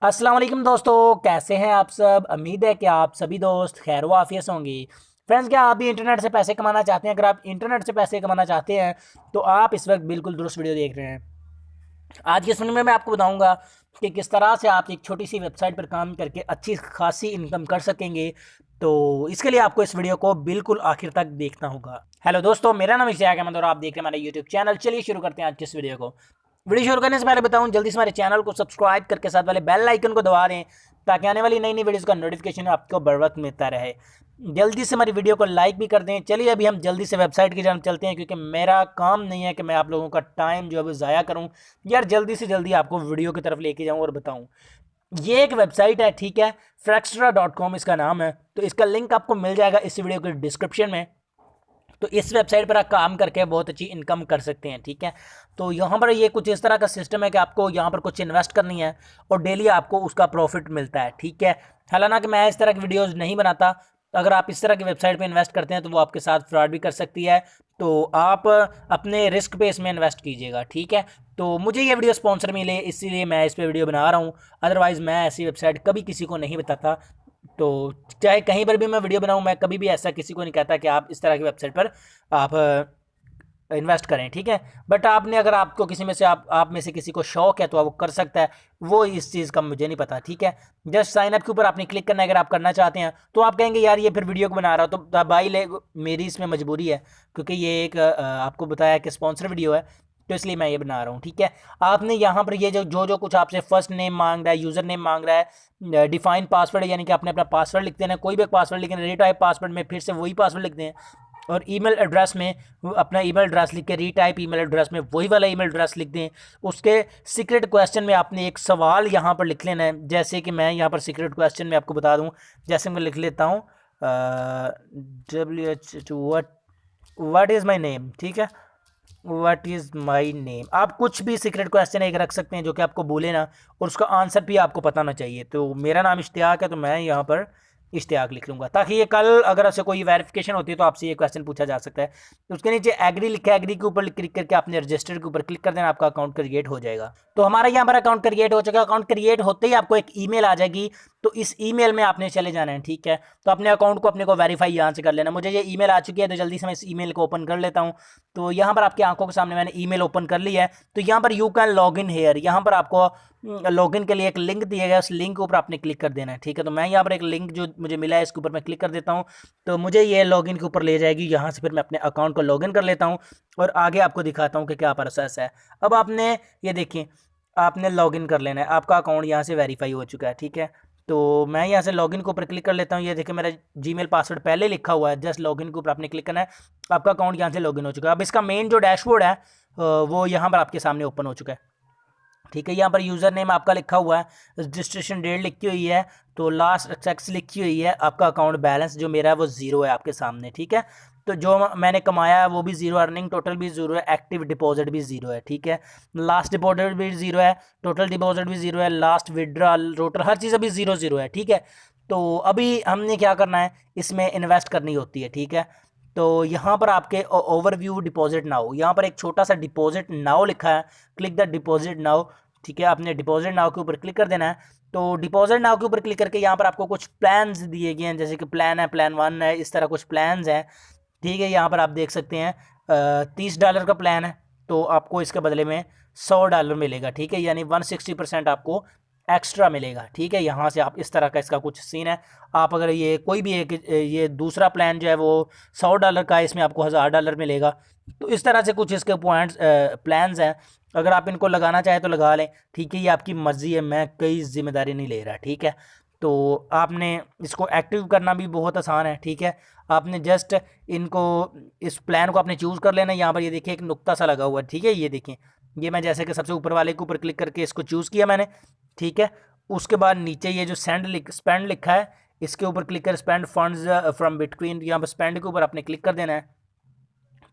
अस्सलाम वालेकुम दोस्तों, कैसे हैं आप सब। उम्मीद है कि आप सभी दोस्त खैर व आफियत से होंगे। फ्रेंड्स, क्या आप भी इंटरनेट से पैसे कमाना चाहते हैं? अगर आप इंटरनेट से पैसे कमाना चाहते हैं तो आप इस वक्त बिल्कुल दुरुस्त वीडियो देख रहे हैं। आज की इस वीडियो में मैं आपको बताऊंगा कि किस तरह से आप एक छोटी सी वेबसाइट पर काम करके अच्छी खासी इनकम कर सकेंगे। तो इसके लिए आपको इस वीडियो को बिल्कुल आखिर तक देखना होगा। हेलो दोस्तों, मेरा नाम इश्तियाक अहमद और आप देख रहे हैं हमारे यूट्यूब चैनल। चलिए शुरू करते हैं आज की इस वीडियो को। वीडियो शुरू करने से पहले बताऊं, जल्दी से हमारे चैनल को सब्सक्राइब करके साथ वाले बेल आइकन को दबा दें ताकि आने वाली नई नई वीडियोस का नोटिफिकेशन आपको बर वक्त मिलता रहे। जल्दी से हमारी वीडियो को लाइक भी कर दें। चलिए अभी हम जल्दी से वेबसाइट की जानब चलते हैं, क्योंकि मेरा काम नहीं है कि मैं आप लोगों का टाइम जो है वो ज़ाया करूं। यार जल्दी से जल्दी आपको वीडियो की तरफ लेके जाऊं और बताऊं। ये एक वेबसाइट है, ठीक है, फ्रैक्सट्रा.com इसका नाम है। तो इसका लिंक आपको मिल जाएगा इस वीडियो के डिस्क्रिप्शन में। तो इस वेबसाइट पर आप काम करके बहुत अच्छी इनकम कर सकते हैं, ठीक है। तो यहाँ पर ये कुछ इस तरह का सिस्टम है कि आपको यहाँ पर कुछ इन्वेस्ट करनी है और डेली आपको उसका प्रॉफिट मिलता है, ठीक है। हालांकि मैं इस तरह की वीडियोज़ नहीं बनाता। अगर आप इस तरह की वेबसाइट पे इन्वेस्ट करते हैं तो वो आपके साथ फ्रॉड भी कर सकती है। तो आप अपने रिस्क पे इसमें इन्वेस्ट कीजिएगा, ठीक है। तो मुझे ये वीडियो स्पॉन्सर मिले इसीलिए मैं इस पर वीडियो बना रहा हूँ। अदरवाइज़ मैं ऐसी वेबसाइट कभी किसी को नहीं बताता। तो चाहे कहीं पर भी मैं वीडियो बनाऊं, मैं कभी भी ऐसा किसी को नहीं कहता कि आप इस तरह की वेबसाइट पर आप इन्वेस्ट करें, ठीक है। बट आपने अगर आपको किसी में से आप में से किसी को शौक है तो वो कर सकता है। वो इस चीज़ का मुझे नहीं पता, ठीक है। जस्ट साइन अप के ऊपर आपने क्लिक करना है। अगर आप करना चाहते हैं तो आप कहेंगे यार ये फिर वीडियो को बना रहा हो तो भाई ले, मेरी इसमें मजबूरी है, क्योंकि ये एक आपको बताया कि स्पॉन्सर वीडियो है, तो इसलिए मैं ये बना रहा हूँ, ठीक है। आपने यहाँ पर ये जो कुछ आपसे फर्स्ट नेम मांग रहा है, यूज़र नेम मांग रहा है, डिफाइन पासवर्ड यानी कि आपने अपना पासवर्ड लिख देना है, कोई भी पासवर्ड, लेकिन रीटाइप पासवर्ड में फिर से वही पासवर्ड लिख दें। और ईमेल एड्रेस में अपना ईमेल एड्रेस लिख के रीटाइप ईमेल एड्रेस में वही वाला ईमेल एड्रेस लिख दें। उसके सीक्रेट क्वेश्चन में आपने एक सवाल यहाँ पर लिख लेना है। जैसे कि मैं यहाँ पर सीक्रेट क्वेश्चन में आपको बता दूँ, जैसे मैं लिख लेता हूँ WH what is my name, ठीक है। व्हाट इज़ माई नेम, आप कुछ भी सीक्रेट क्वेश्चन एक रख सकते हैं जो कि आपको बोले ना, और उसका आंसर भी आपको पता ना चाहिए। तो मेरा नाम इश्तियाक है तो मैं यहाँ पर इश्तियाक लिख लूँगा, ताकि ये कल अगर आपसे कोई वेरिफिकेशन होती है तो आपसे ये क्वेश्चन पूछा जा सकता है। तो उसके नीचे एग्री लिखा है, एग्री के ऊपर क्लिक करके आपने रजिस्टर के ऊपर क्लिक कर देना, आपका अकाउंट क्रिएट हो जाएगा। तो हमारा यहाँ पर अकाउंट क्रिएट हो चुका है। अकाउंट क्रिएट होते ही आपको एक ईमेल आ जाएगी, तो इस ईमेल में आपने चले जाना है, ठीक है। तो अपने अकाउंट को अपने को वेरीफाई यहाँ से कर लेना। मुझे ये ईमेल आ चुकी है तो जल्दी से मैं इस ईमेल को ओपन कर लेता हूँ। तो यहाँ पर आपकी आंखों के सामने मैंने ईमेल ओपन कर ली है। तो यहाँ पर you can log in here, यहाँ पर आपको लॉगिन के लिए एक लिंक दिया गया, उस लिंक के ऊपर आपने क्लिक कर देना है, ठीक है। तो मैं यहाँ पर एक लिंक जो मुझे मिला है इसके ऊपर मैं क्लिक कर देता हूँ। तो मुझे ये लॉगिन के ऊपर ले जाएगी। यहाँ से फिर मैं अपने अकाउंट को लॉगिन कर लेता हूँ और आगे आपको दिखाता हूँ कि क्या प्रोसेस है। अब आपने ये देखिए, आपने लॉगिन कर लेना है। आपका अकाउंट यहाँ से वेरीफाई हो चुका है, ठीक है। तो मैं यहाँ से लॉगिन के ऊपर क्लिक कर लेता हूँ। ये देखिए मेरा जीमेल पासवर्ड पहले लिखा हुआ है, जस्ट लॉगिन के ऊपर आपने क्लिक करना है। आपका अकाउंट यहाँ से लॉगिन हो चुका है। अब इसका मेन जो डैशबोर्ड है वो यहाँ पर आपके सामने ओपन हो चुका है, ठीक है। यहाँ पर यूज़र नेम आपका लिखा हुआ है, रजिस्ट्रेशन डेट लिखी हुई है, तो लास्ट चेक्स लिखी हुई है। आपका अकाउंट बैलेंस जो मेरा है वो ज़ीरो है आपके सामने, ठीक है। तो जो मैंने कमाया है वो भी ज़ीरो, अर्निंग टोटल भी ज़ीरो है, एक्टिव डिपॉजिट भी ज़ीरो है, ठीक है। लास्ट डिपॉजिट भी ज़ीरो है, टोटल डिपॉजिट भी ज़ीरो है, लास्ट विड्रॉल टोटल हर चीज़ अभी ज़ीरो ज़ीरो है, ठीक है। तो अभी हमने क्या करना है, इसमें इन्वेस्ट करनी होती है, ठीक है। तो यहाँ पर आपके ओवरव्यू डिपॉजिट नाउ, यहाँ पर एक छोटा सा डिपॉजिट नाउ लिखा है, क्लिक द डिपॉजिट नाउ, ठीक है। आपने डिपॉजिट नाउ के ऊपर क्लिक कर देना है। तो डिपॉजिट नाउ के ऊपर क्लिक करके यहाँ पर आपको कुछ प्लान्स दिए गए हैं, जैसे कि प्लान है, प्लान 1 है, इस तरह कुछ प्लान्स हैं, ठीक है। यहाँ पर आप देख सकते हैं $30 का प्लान है, तो आपको इसके बदले में $100 मिलेगा, ठीक है। यानी 160% आपको एक्स्ट्रा मिलेगा, ठीक है। यहाँ से आप इस तरह का इसका कुछ सीन है। आप अगर ये कोई भी एक ये दूसरा प्लान जो है वो $100 का है, इसमें आपको $1000 मिलेगा। तो इस तरह से कुछ इसके पॉइंट्स प्लान्स हैं। अगर आप इनको लगाना चाहें तो लगा लें, ठीक है। ये आपकी मर्ज़ी है, मैं कोई जिम्मेदारी नहीं ले रहा, ठीक है। तो आपने इसको एक्टिव करना भी बहुत आसान है, ठीक है। आपने जस्ट इनको इस प्लान को आपने चूज़ कर लेना। यहाँ पर ये देखिए एक नुक्ता सा लगा हुआ है, ठीक है। ये देखिए, ये मैं जैसे कि सबसे ऊपर वाले के ऊपर क्लिक करके इसको चूज़ किया मैंने, ठीक है। उसके बाद नीचे ये जो स्पेंड लिखा है, इसके ऊपर क्लिक कर स्पेंड फंड्स फ्रॉम बिटकॉइन, यहाँ पर स्पेंड के ऊपर आपने क्लिक कर देना है।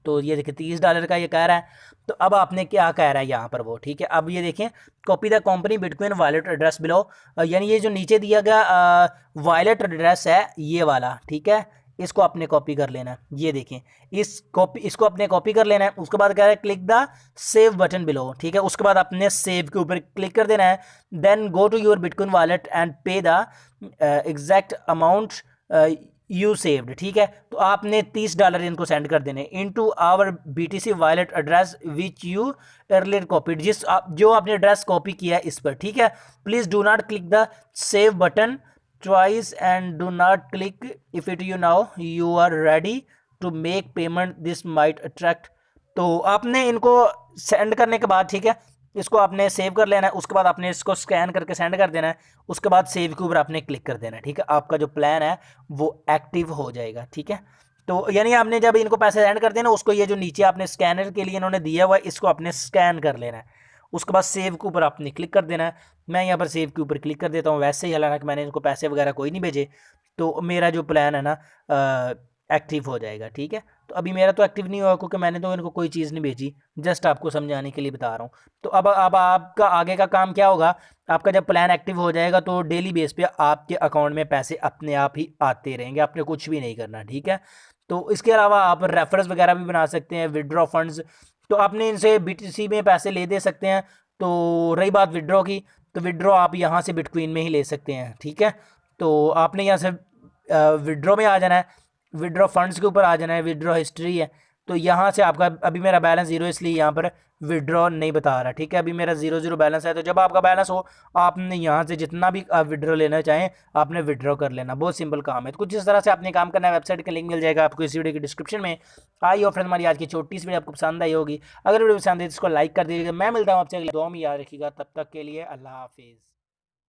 तो ये देखिए $30 का ये कह रहा है। तो अब आपने क्या कह रहा है यहाँ पर वो, ठीक है। अब ये देखें, copy the company bitcoin wallet address below, यानी ये जो नीचे दिया गया वॉलेट एड्रेस है ये वाला, ठीक है। इसको आपने कॉपी कर लेना है, ये देखें इसको अपने कॉपी कर लेना है। उसके बाद क्या है, click the save button below, ठीक है। उसके बाद आपने सेव के ऊपर क्लिक कर देना है। Then go to your bitcoin wallet and pay the exact amount you saved, ठीक है। तो आपने $30 इनको सेंड कर देने into our BTC wallet address which you earlier copied, जो आपने एड्रेस कॉपी किया है इस पर, ठीक है। Please do not click the save button twice and do not click if it you now you are ready to make payment, this might attract. तो आपने इनको सेंड करने के बाद, ठीक है, इसको आपने सेव कर लेना है। उसके बाद आपने इसको स्कैन करके सेंड कर देना है। उसके बाद सेव के ऊपर आपने क्लिक कर देना है, ठीक है। आपका जो प्लान है वो एक्टिव हो जाएगा, ठीक है। तो यानी आपने जब इनको पैसे सेंड कर देना, उसको ये जो नीचे आपने स्कैनर के लिए इन्होंने दिया हुआ है, इसको आपने स्कैन कर लेना है। उसके बाद सेव के ऊपर आपने क्लिक कर देना है। मैं यहाँ पर सेव के ऊपर क्लिक कर देता हूँ। वैसे ही हालांकि मैंने इनको पैसे वगैरह कोई नहीं भेजे, तो मेरा जो प्लान है ना एक्टिव हो जाएगा, ठीक है। तो अभी मेरा तो एक्टिव नहीं हुआ क्योंकि मैंने तो इनको कोई चीज़ नहीं भेजी, जस्ट आपको समझाने के लिए बता रहा हूँ। तो अब आपका आगे का काम क्या होगा, आपका जब प्लान एक्टिव हो जाएगा तो डेली बेस पे आपके अकाउंट में पैसे अपने आप ही आते रहेंगे, आपने कुछ भी नहीं करना, ठीक है। तो इसके अलावा आप रेफरेंस वगैरह भी बना सकते हैं, विड्रॉ फंड्स, तो आपने इनसे BTC में पैसे ले दे सकते हैं। तो रही बात विड्रॉ की, तो विड्रॉ आप यहाँ से बिटकॉइन में ही ले सकते हैं, ठीक है। तो आपने यहाँ से विड्रॉ में आ जाना है, विड्रॉ फंड्स के ऊपर आ जाना है, विड्रॉ हिस्ट्री है। तो यहाँ से आपका अभी मेरा बैलेंस 0 इसलिए यहाँ पर विड्रॉ नहीं बता रहा, ठीक है। अभी मेरा 0 बैलेंस है। तो जब आपका बैलेंस हो, आपने यहाँ से जितना भी आप विड्रॉ लेना चाहें आपने विड्रॉ कर लेना, बहुत सिंपल काम है। तो कुछ इस तरह से आपने काम करना है। वेबसाइट का लिंक मिल जाएगा आपको इस वीडियो की डिस्क्रिप्शन में। आई और फ्रेंड, हमारी आज की छोटी सी वीडियो आपको पसंद आई होगी। अगर वीडियो पसंद है तो इसको लाइक कर दीजिएगा। मैं मिलता हूँ आपसे अगले 2 में, याद रखिएगा। तब तक के लिए अल्लाह हाफिज़।